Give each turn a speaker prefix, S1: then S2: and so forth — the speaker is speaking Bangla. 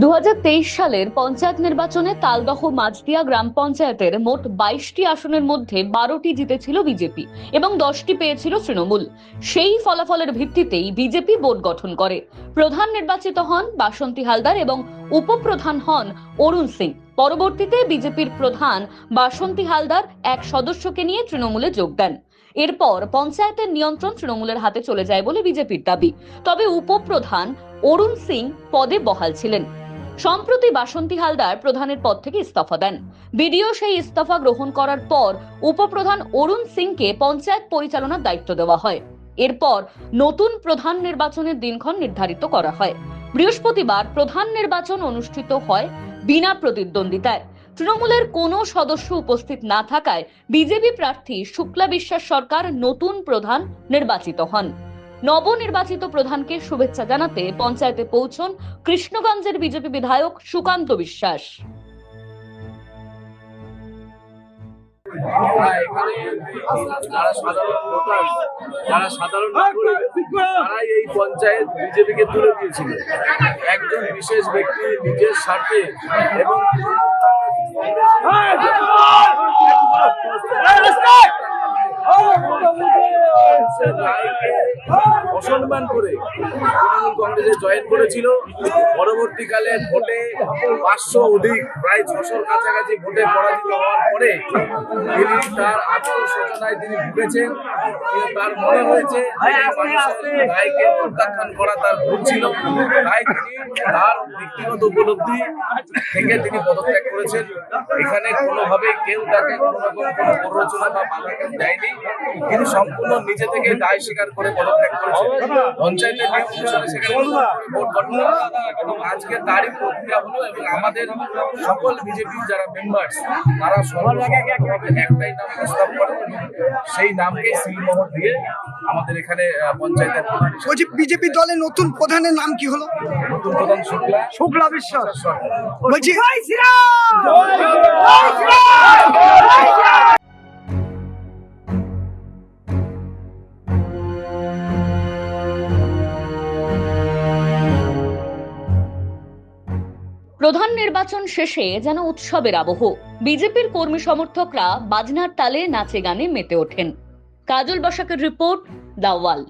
S1: 2023 সালের পঞ্চায়েত নির্বাচনে তালদহ মাঝদিয়া গ্রাম পঞ্চায়েতের মোট 22টি আসনের মধ্যে 12টি জিতেছিল বিজেপি এবং 10টি পেয়েছিল তৃণমূল। সেই ফলাফলের ভিত্তিতেই বিজেপি বোর্ড গঠন করে। প্রধান নির্বাচিত হন বাসন্তী হালদার এবং উপপ্রধান হন অরুণ সিং। পরবর্তীতে বিজেপির প্রধান বাসন্তী হালদার এক সদস্যকে নিয়ে তৃণমূলে যোগ দেন। এরপর পঞ্চায়েতের নিয়ন্ত্রণ তৃণমূলের হাতে চলে যায় বলে বিজেপির দাবি। তবে উপপ্রধান অরুণ সিং পদে বহাল ছিলেন। সম্প্রতি বাসন্তী হালদার প্রধানের পদ থেকে ইস্তফা দেন। বিডিও সেই ইস্তফা গ্রহণ করার পর উপপ্রধান অরুণ সিংকে পঞ্চায়েত পরিচালনার দায়িত্ব দেওয়া হয়। এরপর নতুন প্রধান নির্বাচনের দিনক্ষণ নির্ধারিত করা হয়। বৃহস্পতিবার প্রধান নির্বাচন অনুষ্ঠিত হয় বিনা প্রতিদ্বন্দ্বিতায়। তৃণমূলের কোনো সদস্য উপস্থিত না থাকায় বিজেপি প্রার্থী শুক্লা বিশ্বাস সরকার নতুন প্রধান নির্বাচিত হন। নবনির্বাচিত প্রধানকে শুভেচ্ছা জানাতে পঞ্চায়েতে পৌঁছন কৃষ্ণগঞ্জের বিজেপি বিধায়ক সুকান্ত বিশ্বাস।
S2: যারা সাধারণ তারাই এই পঞ্চায়েত বিজেপিকে তুলে দিয়েছিল। একজন বিশেষ ব্যক্তি নিজের স্বার্থে এবং অসম্মান করে তৃণমূল কংগ্রেসে জয়েন করেছিল। পরবর্তীকালে ভোটে 500 অধিক প্রায় 600 কাছাকাছি ভোটে পরাজিত হওয়ার পরে তিনি তার আত্মশোচনায় তিনি ভুগেছেন। তার মনে হয়েছে রায়কে প্রত্যাখ্যান করা তার ভুল ছিল, তাই তিনি তার ব্যক্তিগত উপলব্ধি থেকে তিনি পদত্যাগ করেছেন। এখানে কোনোভাবেই কেউ তাকে কোনো রকম কোনো প্ররোচনা বা বাধা দেয়নি। তিনি সম্পূর্ণ নিজে থেকে দায় স্বীকার করে পদত্যাগ করেছেন। পঞ্চায়েতের নির্বাচনে সেখানে ভোট গঠন এবং আজকে তারই প্রক্রিয়া হলো এবং আমাদের সকল বিজেপি যারা মেম্বার্স তারা সর্বভাবে একটাই নাম প্রস্তাব করেন এবং সেই নামকে সিলমোহর দিয়ে আমাদের এখানে পঞ্চায়েতের
S3: বিজেপি দলের নতুন প্রধানের নাম কি হলো?
S2: নতুন প্রধান
S3: শুক্লা বিশ্বাস। বলছি
S1: প্রধান নির্বাচন শেষে যেন উৎসবের আবহ। বিজেপির কর্মী সমর্থকরা বাজনার তালে নাচে গানে মেতে ওঠেন। কাজল বসাকের রিপোর্ট, দ্য ওয়াল।